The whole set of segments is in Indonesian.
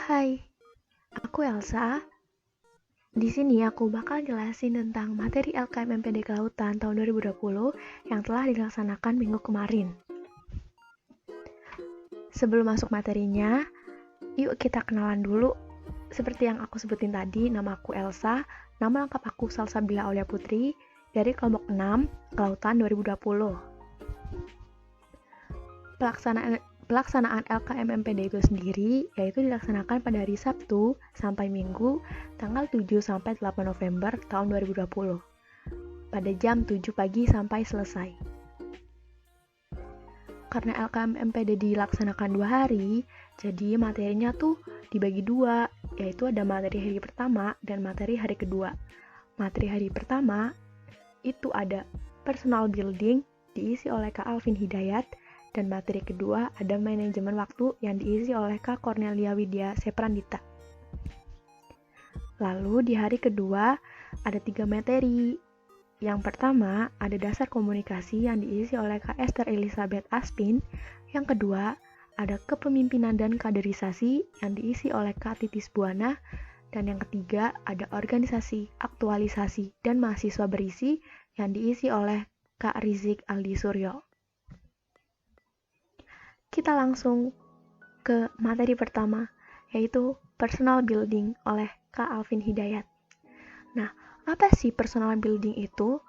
Hai, aku Elsa. Di sini aku bakal jelasin tentang materi LKM MPD Kelautan tahun 2020 yang telah dilaksanakan minggu kemarin. Sebelum masuk materinya, yuk kita kenalan dulu. Seperti yang aku sebutin tadi, nama aku Elsa, nama lengkap aku Salsabila Aulia Putri, dari kelompok 6, Kelautan 2020. Pelaksanaan LKM MPD itu sendiri yaitu dilaksanakan pada hari Sabtu sampai Minggu tanggal 7 sampai 8 November tahun 2020 pada jam 7 pagi sampai selesai. Karena LKM MPD dilaksanakan 2 hari, jadi materinya tuh dibagi 2, yaitu ada materi hari pertama dan materi hari kedua. Materi hari pertama itu ada personal building diisi oleh Kak Alvin Hidayat, dan materi kedua ada manajemen waktu yang diisi oleh Kak Cornelia Widya Seprandita. Lalu di hari kedua ada 3 materi. Yang pertama ada dasar komunikasi yang diisi oleh Kak Esther Elizabeth Aspin. Yang kedua ada kepemimpinan dan kaderisasi yang diisi oleh Kak Titis Buana. Dan yang ketiga ada organisasi, aktualisasi, dan mahasiswa berisi yang diisi oleh Kak Rizik Aldi Suryo. Kita langsung ke materi pertama, yaitu personal building oleh Kak Alvin Hidayat. Nah, apa sih personal building itu?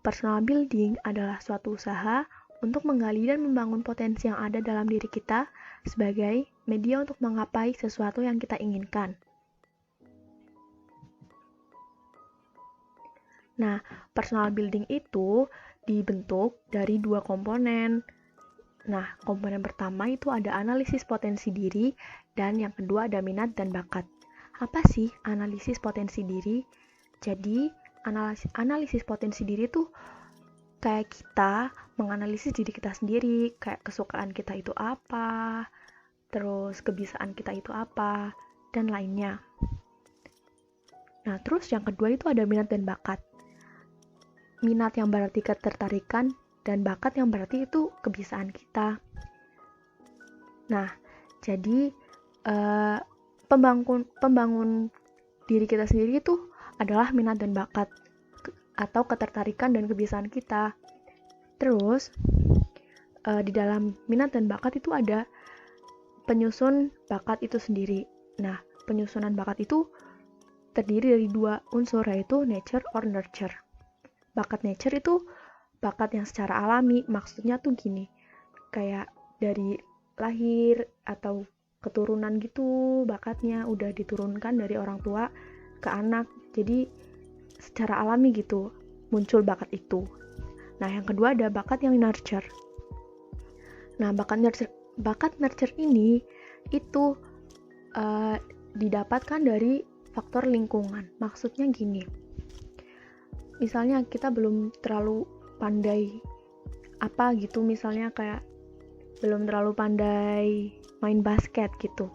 Personal building adalah suatu usaha untuk menggali dan membangun potensi yang ada dalam diri kita sebagai media untuk menggapai sesuatu yang kita inginkan. Nah, personal building itu dibentuk dari 2 komponen. Nah, komponen pertama itu ada analisis potensi diri, dan yang kedua ada minat dan bakat. Apa sih analisis potensi diri? Jadi, analisis potensi diri tuh kayak kita menganalisis diri kita sendiri, kayak kesukaan kita itu apa, terus kebiasaan kita itu apa, dan lainnya. Nah, terus yang kedua itu ada minat dan bakat. Minat yang berarti ketertarikan, dan bakat yang berarti itu kebiasaan kita. Nah, jadi pembangun diri kita sendiri itu adalah minat dan bakat atau ketertarikan dan kebiasaan kita. Terus di dalam minat dan bakat itu ada penyusun bakat itu sendiri. Nah, penyusunan bakat itu terdiri dari 2 unsur, yaitu nature or nurture. Bakat nature itu bakat yang secara alami, maksudnya tuh gini, kayak dari lahir atau keturunan gitu, bakatnya udah diturunkan dari orang tua ke anak, jadi secara alami gitu muncul bakat itu. Nah, yang kedua ada bakat yang nurture. Nah, bakat nurture ini itu didapatkan dari faktor lingkungan. Maksudnya gini, misalnya kita belum terlalu pandai apa gitu, misalnya kayak belum terlalu pandai main basket gitu,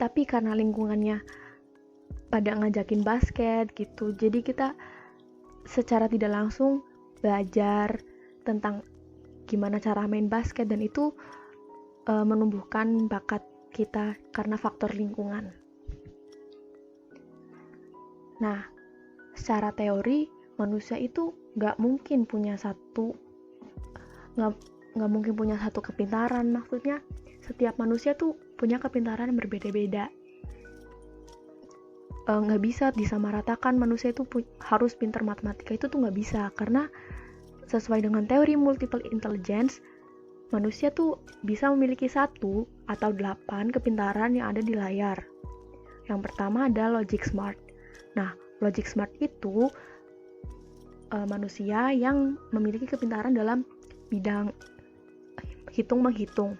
tapi karena lingkungannya pada ngajakin basket gitu, jadi kita secara tidak langsung belajar tentang gimana cara main basket, dan itu menumbuhkan bakat kita karena faktor lingkungan. Nah, secara teori manusia itu nggak mungkin punya satu kepintaran. Maksudnya setiap manusia tuh punya kepintaran yang berbeda-beda. Nggak bisa disamaratakan manusia itu harus pintar matematika, itu tuh nggak bisa, karena sesuai dengan teori multiple intelligence, manusia tuh bisa memiliki 1 atau 8 kepintaran yang ada di layar. Yang pertama ada logic smart. Nah, logic smart itu manusia yang memiliki kepintaran dalam bidang hitung-menghitung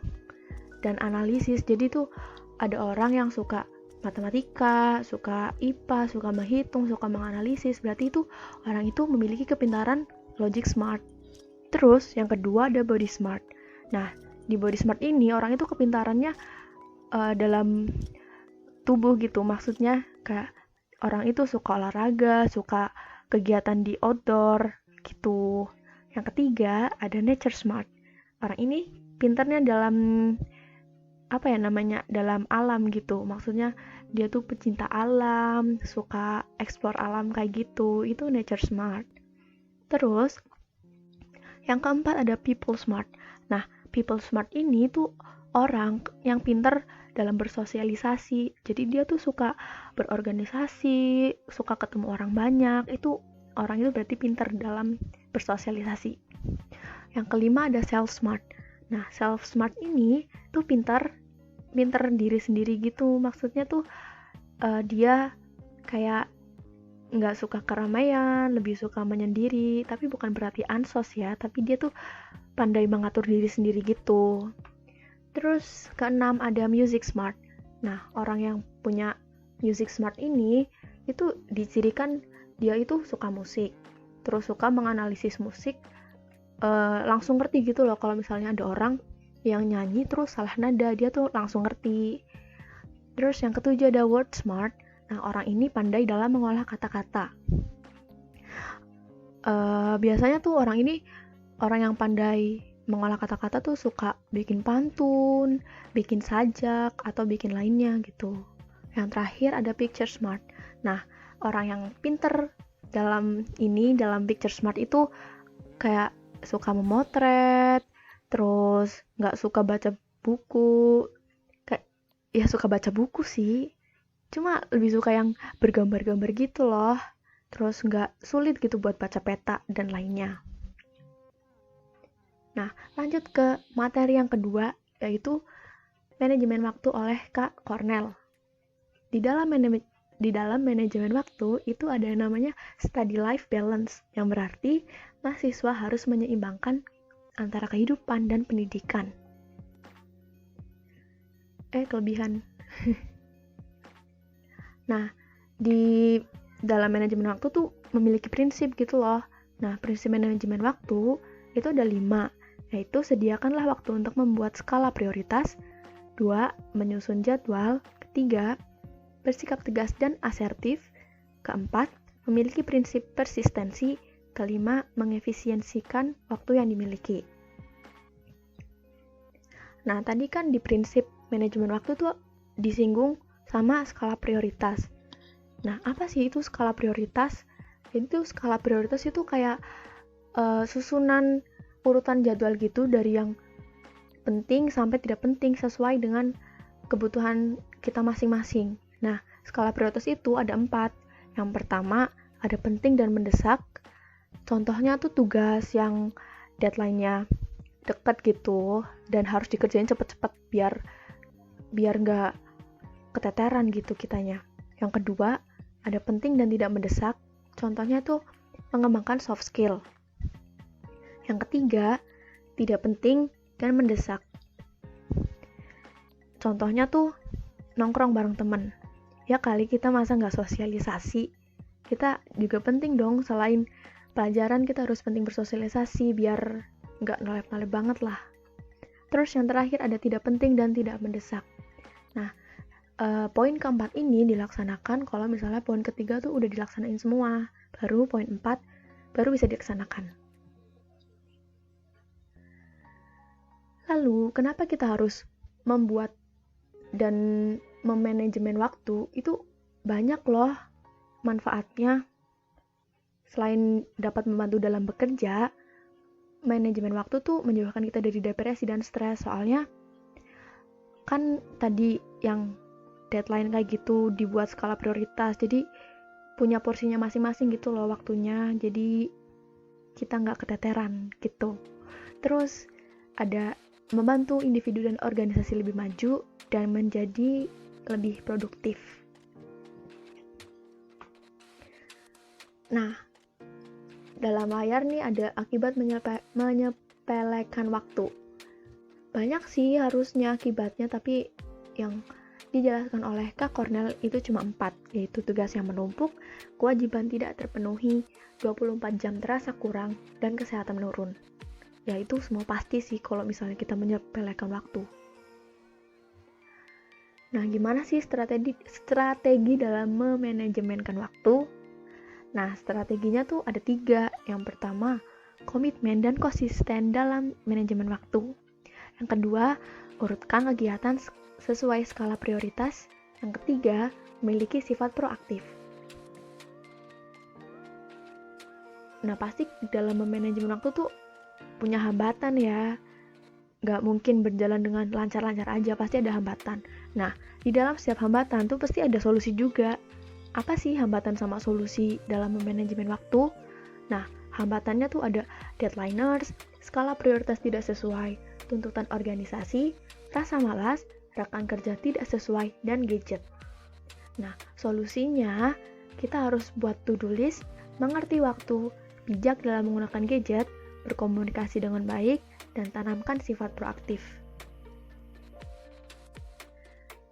dan analisis. Jadi tuh ada orang yang suka matematika, suka IPA, suka menghitung, suka menganalisis, berarti itu orang itu memiliki kepintaran logic smart. Terus yang kedua ada body smart. Nah, di body smart ini orang itu kepintarannya dalam tubuh gitu, maksudnya kayak orang itu suka olahraga, suka kegiatan di outdoor gitu. Yang ketiga ada nature smart. Orang ini pintarnya dalam apa ya namanya, dalam alam gitu. Maksudnya dia tuh pecinta alam, suka explore alam kayak gitu. Itu nature smart. Terus yang keempat ada people smart. Nah, people smart ini tuh orang yang pinter dalam bersosialisasi. Jadi dia tuh suka berorganisasi, suka ketemu orang banyak. Orang itu berarti pinter dalam bersosialisasi. Yang kelima ada self smart. Nah, self smart ini tuh pinter diri sendiri gitu. Maksudnya tuh dia kayak nggak suka keramaian, lebih suka menyendiri, tapi bukan berarti ansos ya, tapi dia tuh pandai mengatur diri sendiri gitu. Terus keenam ada music smart. Nah, orang yang punya music smart ini itu dicirikan dia itu suka musik, terus suka menganalisis musik, langsung ngerti gitu loh kalau misalnya ada orang yang nyanyi terus salah nada, dia tuh langsung ngerti. Terus yang ketujuh ada word smart. Nah, orang ini pandai dalam mengolah kata-kata. Biasanya tuh orang yang pandai mengolah kata-kata tuh suka bikin pantun, bikin sajak, atau bikin lainnya gitu. Yang terakhir ada picture smart. Nah, orang yang pinter dalam picture smart itu kayak suka memotret, terus nggak suka baca buku, kayak ya suka baca buku sih, cuma lebih suka yang bergambar-gambar gitu loh, terus nggak sulit gitu buat baca peta dan lainnya. Nah, lanjut ke materi yang kedua, yaitu manajemen waktu oleh Kak Cornell. Di dalam manajemen waktu itu ada yang namanya study life balance, yang berarti mahasiswa harus menyeimbangkan antara kehidupan dan pendidikan. Kelebihan. Nah, di dalam manajemen waktu tuh memiliki prinsip gitu loh. Nah, prinsip manajemen waktu itu ada 5, yaitu sediakanlah waktu untuk membuat skala prioritas, 2. Menyusun jadwal, 3. Bersikap tegas dan asertif, 4. Memiliki prinsip persistensi, 5. Mengefisiensikan waktu yang dimiliki. Nah, tadi kan di prinsip manajemen waktu tuh disinggung sama skala prioritas. Nah, apa sih itu skala prioritas? Itu skala prioritas itu kayak susunan urutan jadwal gitu dari yang penting sampai tidak penting sesuai dengan kebutuhan kita masing-masing. Nah, skala prioritas itu ada 4. Yang pertama, ada penting dan mendesak. Contohnya tuh tugas yang deadline-nya dekat gitu dan harus dikerjain cepet-cepet biar nggak keteteran gitu kitanya. Yang kedua, ada penting dan tidak mendesak. Contohnya tuh mengembangkan soft skill. Yang ketiga, tidak penting dan mendesak. Contohnya tuh nongkrong bareng temen. Ya kali kita masa nggak sosialisasi. Kita juga penting dong, selain pelajaran kita harus penting bersosialisasi biar nggak nolep-nolep banget lah. Terus yang terakhir ada tidak penting dan tidak mendesak. Nah, poin keempat ini dilaksanakan kalau misalnya poin ketiga tuh udah dilaksanain semua, baru poin 4 baru bisa dilaksanakan. Lalu kenapa kita harus membuat dan memanajemen waktu? Itu banyak loh manfaatnya. Selain dapat membantu dalam bekerja, manajemen waktu tuh menjauhkan kita dari depresi dan stres. Soalnya kan tadi yang deadline kayak gitu dibuat skala prioritas, jadi punya porsinya masing-masing gitu loh waktunya, jadi kita nggak keteteran gitu. Terus ada membantu individu dan organisasi lebih maju dan menjadi lebih produktif. Nah, dalam layar nih ada akibat menyepelekan waktu. Banyak sih harusnya akibatnya, tapi yang dijelaskan oleh Kak Cornell itu cuma 4, yaitu tugas yang menumpuk, kewajiban tidak terpenuhi, 24 jam terasa kurang, dan kesehatan menurun. Ya itu semua pasti sih kalau misalnya kita menyepelekan waktu. Nah, gimana sih strategi dalam memanajemenkan waktu? Nah, strateginya tuh ada 3. Yang pertama, komitmen dan konsisten dalam manajemen waktu. Yang kedua, urutkan kegiatan sesuai skala prioritas. Yang ketiga, memiliki sifat proaktif. Nah, pasti dalam memanajemen waktu tuh punya hambatan ya. Nggak mungkin berjalan dengan lancar-lancar aja, pasti ada hambatan. Nah, di dalam setiap hambatan tuh pasti ada solusi juga. Apa sih hambatan sama solusi dalam memanajemen waktu? Nah, hambatannya tuh ada deadliners, skala prioritas tidak sesuai, tuntutan organisasi, rasa malas, rekan kerja tidak sesuai, dan gadget. Nah, solusinya kita harus buat to-do list, mengerti waktu, bijak dalam menggunakan gadget, berkomunikasi dengan baik, dan tanamkan sifat proaktif.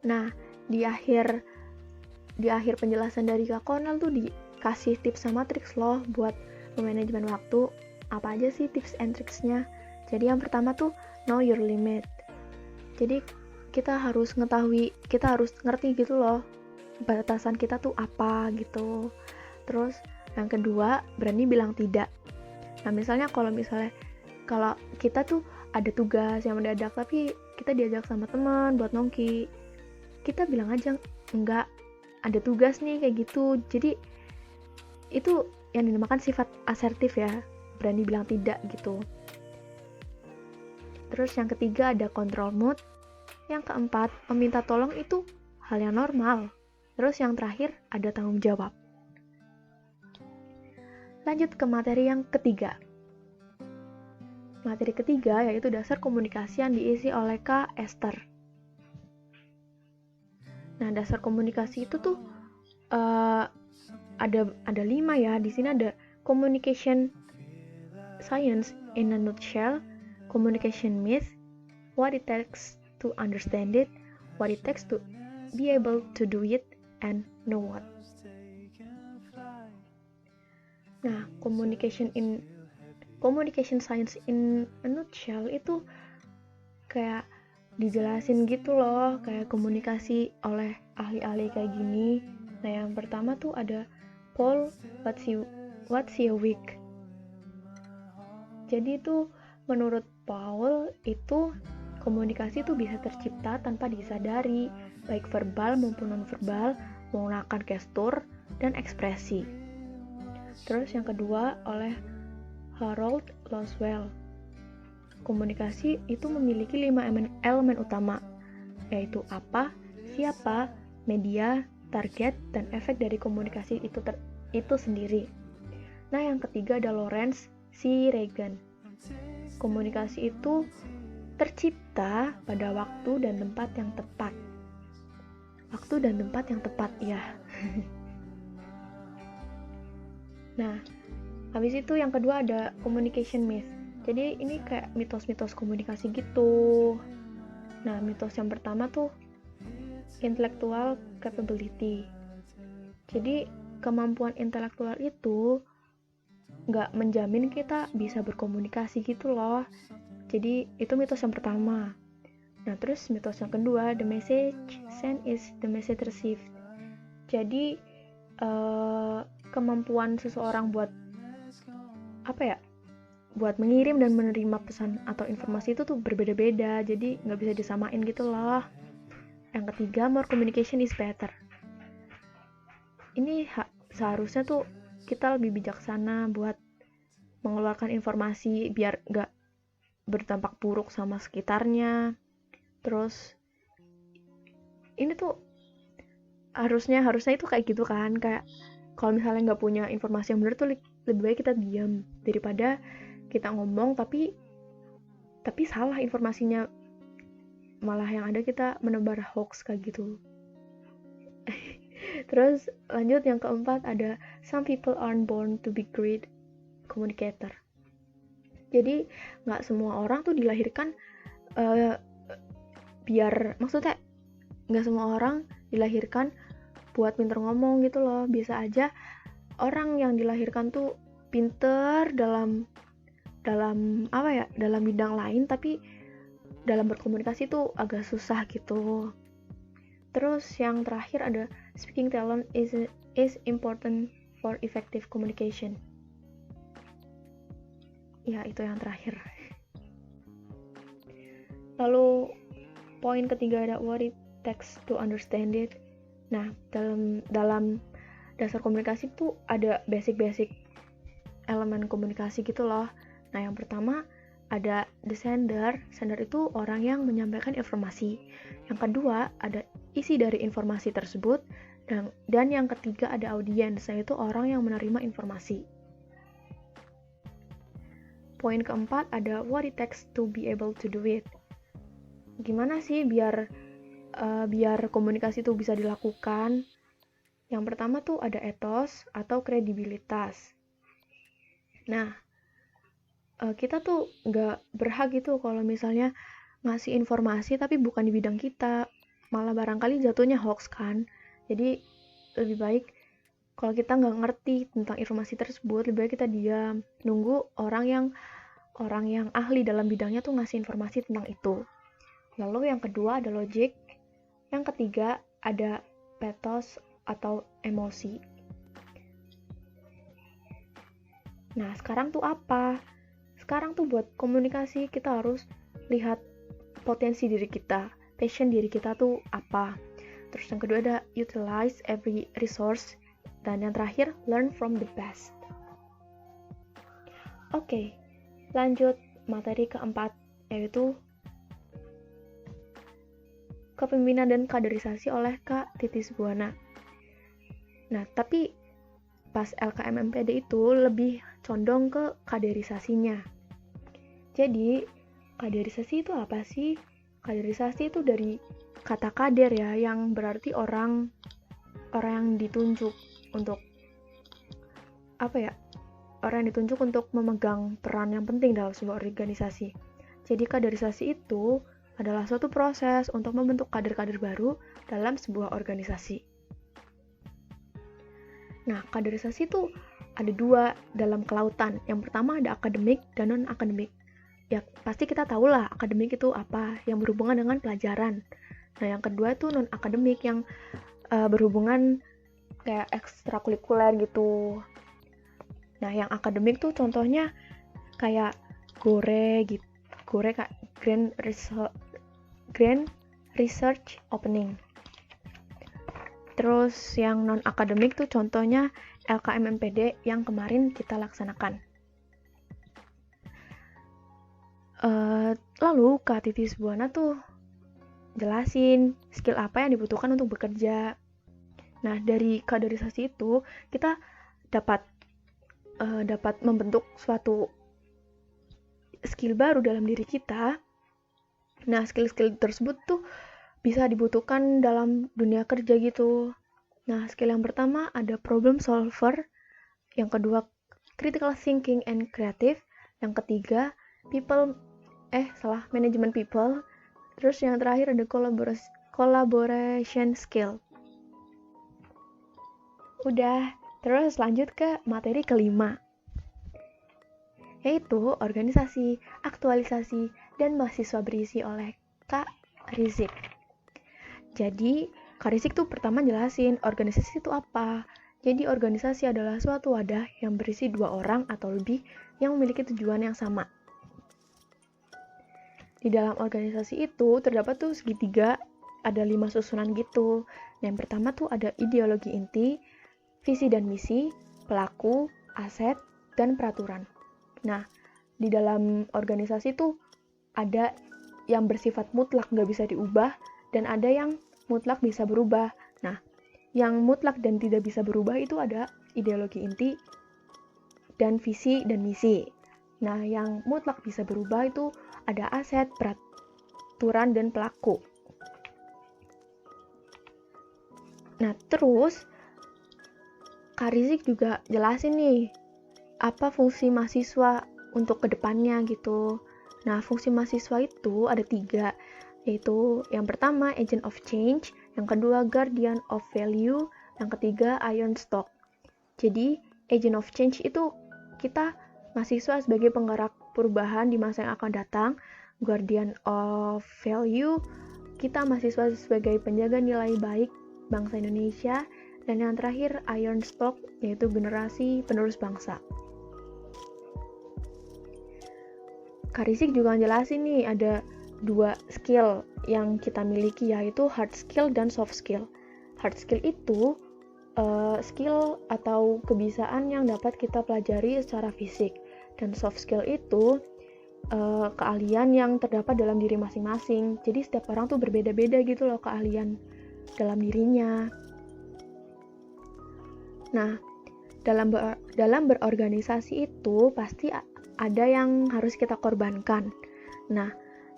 Nah, di akhir penjelasan dari Kak Konal tuh dikasih tips sama triks loh buat memanajemen waktu. Apa aja sih tips and tricksnya? Jadi yang pertama tuh know your limit. Jadi kita harus ngerti gitu loh batasan kita tuh apa gitu. Terus yang kedua, berani bilang tidak. Nah, misalnya kalau kita tuh ada tugas yang mendadak tapi kita diajak sama teman buat nongki, kita bilang aja enggak, ada tugas nih kayak gitu. Jadi itu yang dinamakan sifat asertif ya, berani bilang tidak gitu. Terus yang ketiga ada control mood. Yang keempat, meminta tolong itu hal yang normal. Terus yang terakhir ada tanggung jawab. Lanjut ke materi yang ketiga. Materi ketiga yaitu dasar komunikasi yang diisi oleh Kak Esther. Nah, dasar komunikasi itu tuh ada 5 ya. Di sini ada communication science in a nutshell, communication myth, what it takes to understand it, what it takes to be able to do it, and know what. Nah, communication science in a nutshell itu kayak dijelasin gitu loh, kayak komunikasi oleh ahli-ahli kayak gini. Nah, yang pertama tuh ada Paul Watzlawick. Jadi itu menurut Paul itu komunikasi itu bisa tercipta tanpa disadari, baik verbal maupun non-verbal, menggunakan gestur dan ekspresi. Terus yang kedua oleh Harold Laswell. Komunikasi itu memiliki 5 elemen utama, yaitu apa, siapa, media, target, dan efek dari komunikasi itu sendiri. Nah, yang ketiga ada Lawrence C. Reagan. Komunikasi itu tercipta pada waktu dan tempat yang tepat. Waktu dan tempat yang tepat, ya. Nah, habis itu yang kedua ada communication myth. Jadi ini kayak mitos-mitos komunikasi gitu. Nah, mitos yang pertama tuh intellectual capability. Jadi kemampuan intelektual itu nggak menjamin kita bisa berkomunikasi gitu loh. Jadi itu mitos yang pertama. Nah, terus mitos yang kedua, the message sent is the message received. Jadi kemampuan seseorang buat mengirim dan menerima pesan atau informasi itu tuh berbeda-beda, jadi nggak bisa disamain gitu loh. Yang ketiga, more communication is better. Ini seharusnya tuh kita lebih bijaksana buat mengeluarkan informasi biar nggak berdampak buruk sama sekitarnya. Terus ini tuh harusnya itu kayak gitu kan, kayak kalau misalnya nggak punya informasi yang benar tuh lebih baik kita diam daripada kita ngomong tapi salah informasinya, malah yang ada kita menebar hoax kayak gitu. Terus lanjut yang keempat ada some people aren't born to be great communicator. Jadi nggak semua orang tuh dilahirkan maksudnya nggak semua orang dilahirkan buat pinter ngomong gitu loh. Biasa aja orang yang dilahirkan tuh pinter dalam bidang lain, tapi dalam berkomunikasi tuh agak susah gitu. Terus yang terakhir ada speaking talent is important for effective communication. Ya, itu yang terakhir. Lalu poin ketiga ada what it text to understand it. Nah, dalam dasar komunikasi tuh ada basic elemen komunikasi gitu loh. Nah, yang pertama ada the sender. Sender itu orang yang menyampaikan informasi. Yang kedua ada isi dari informasi tersebut. Dan yang ketiga ada audiens, yaitu orang yang menerima informasi. Poin keempat ada what it takes to be able to do it. Gimana sih biar komunikasi itu bisa dilakukan? Yang pertama tuh ada ethos atau kredibilitas. Nah, kita tuh nggak berhak gitu kalau misalnya ngasih informasi tapi bukan di bidang kita, malah barangkali jatuhnya hoax kan. Jadi lebih baik kalau kita nggak ngerti tentang informasi tersebut, lebih baik kita diam, nunggu orang yang ahli dalam bidangnya tuh ngasih informasi tentang itu. Lalu yang kedua ada logic, yang ketiga ada pathos atau emosi. Nah, sekarang tuh apa? Sekarang tuh buat komunikasi kita harus lihat potensi diri kita, passion diri kita tuh apa. Terus yang kedua ada utilize every resource, dan yang terakhir learn from the best. Oke, lanjut materi keempat, yaitu kepemimpinan dan kaderisasi oleh Kak Titis Buwana. Nah, tapi pas LKMMPD itu lebih condong ke kaderisasinya. Jadi, kaderisasi itu apa sih? Kaderisasi itu dari kata kader ya, yang berarti orang yang ditunjuk untuk orang yang ditunjuk untuk memegang peran yang penting dalam sebuah organisasi. Jadi kaderisasi itu adalah suatu proses untuk membentuk kader-kader baru dalam sebuah organisasi. Nah, kaderisasi itu ada dua dalam kelautan. Yang pertama ada akademik dan non-akademik. Ya, pasti kita tahu lah akademik itu apa, yang berhubungan dengan pelajaran. Nah, yang kedua itu non-akademik, yang berhubungan kayak ekstrakurikuler gitu. Nah, yang akademik tuh contohnya kayak Gore kayak Grand Research Opening. Terus yang non-akademik tuh contohnya LKMMPD yang kemarin kita laksanakan. Lalu Kak Titis Buwana tuh jelasin skill apa yang dibutuhkan untuk bekerja. Nah, dari kaderisasi itu kita dapat membentuk suatu skill baru dalam diri kita. Nah, skill-skill tersebut tuh bisa dibutuhkan dalam dunia kerja gitu. Nah, skill yang pertama ada problem solver, yang kedua critical thinking and creative, yang ketiga management people, terus yang terakhir ada collaboration skill. Udah, terus lanjut ke materi kelima, yaitu organisasi, aktualisasi, dan mahasiswa berisi oleh Kak Rizik. Jadi, Kak Rizik tuh pertama jelasin organisasi itu apa. Jadi, organisasi adalah suatu wadah yang berisi 2 orang atau lebih yang memiliki tujuan yang sama. Di dalam organisasi itu terdapat tuh segitiga, ada 5 susunan gitu. Yang pertama tuh ada ideologi inti, visi dan misi, pelaku, aset, dan peraturan. Nah, di dalam organisasi tuh ada yang bersifat mutlak nggak bisa diubah, dan ada yang mutlak bisa berubah. Nah, yang mutlak dan tidak bisa berubah itu ada ideologi inti dan visi dan misi. Nah, yang mutlak bisa berubah itu ada aset, peraturan, dan pelaku. Nah, terus Kak Rizik juga jelasin nih apa fungsi mahasiswa untuk kedepannya gitu. Nah, fungsi mahasiswa itu ada 3, yaitu yang pertama agent of change, yang kedua guardian of value, yang ketiga iron stock. Jadi agent of change itu kita mahasiswa sebagai penggerak perubahan di masa yang akan datang, guardian of value kita mahasiswa sebagai penjaga nilai baik bangsa Indonesia, dan yang terakhir iron stock yaitu generasi penerus bangsa. Kak Rizik juga ngejelasin nih ada dua skill yang kita miliki, yaitu hard skill dan soft skill. Hard skill itu skill atau kebiasaan yang dapat kita pelajari secara fisik, dan soft skill itu keahlian yang terdapat dalam diri masing-masing. Jadi setiap orang tuh berbeda-beda gitu loh keahlian dalam dirinya. Nah, dalam berorganisasi itu pasti ada yang harus kita korbankan. Nah,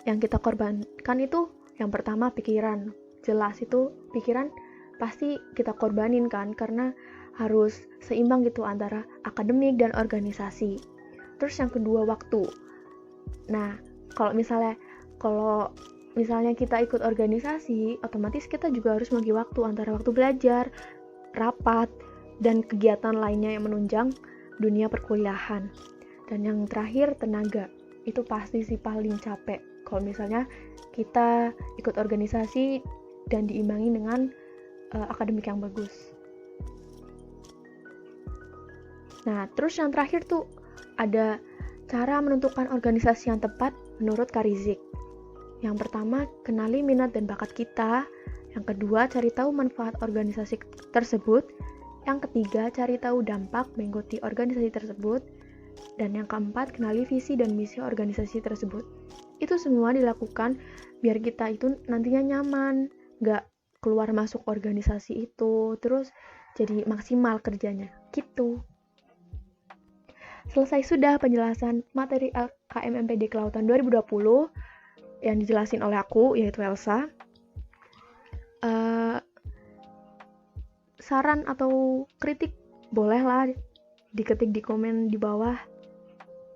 yang kita korbankan itu yang pertama pikiran. Jelas itu pikiran pasti kita korbanin kan, karena harus seimbang gitu antara akademik dan organisasi. Terus yang kedua waktu. Nah, kalau misalnya kita ikut organisasi, otomatis kita juga harus membagi waktu antara waktu belajar, rapat, dan kegiatan lainnya yang menunjang dunia perkuliahan. Dan yang terakhir tenaga. Itu pasti sih paling capek kalau misalnya kita ikut organisasi dan diimbangi dengan akademik yang bagus. Nah, terus yang terakhir tuh ada cara menentukan organisasi yang tepat menurut Kak Rizik. Yang pertama, kenali minat dan bakat kita. Yang kedua, cari tahu manfaat organisasi tersebut. Yang ketiga, cari tahu dampak mengikuti organisasi tersebut. Dan yang keempat, kenali visi dan misi organisasi tersebut. Itu semua dilakukan biar kita itu nantinya nyaman, gak keluar masuk organisasi itu, terus jadi maksimal kerjanya, gitu. Selesai sudah penjelasan materi LKM-MPD Kelautan 2020 yang dijelasin oleh aku, yaitu Elsa. Saran atau kritik bolehlah diketik di komen di bawah.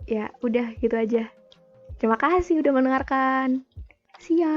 Ya, udah gitu aja. Terima kasih udah mendengarkan. See ya.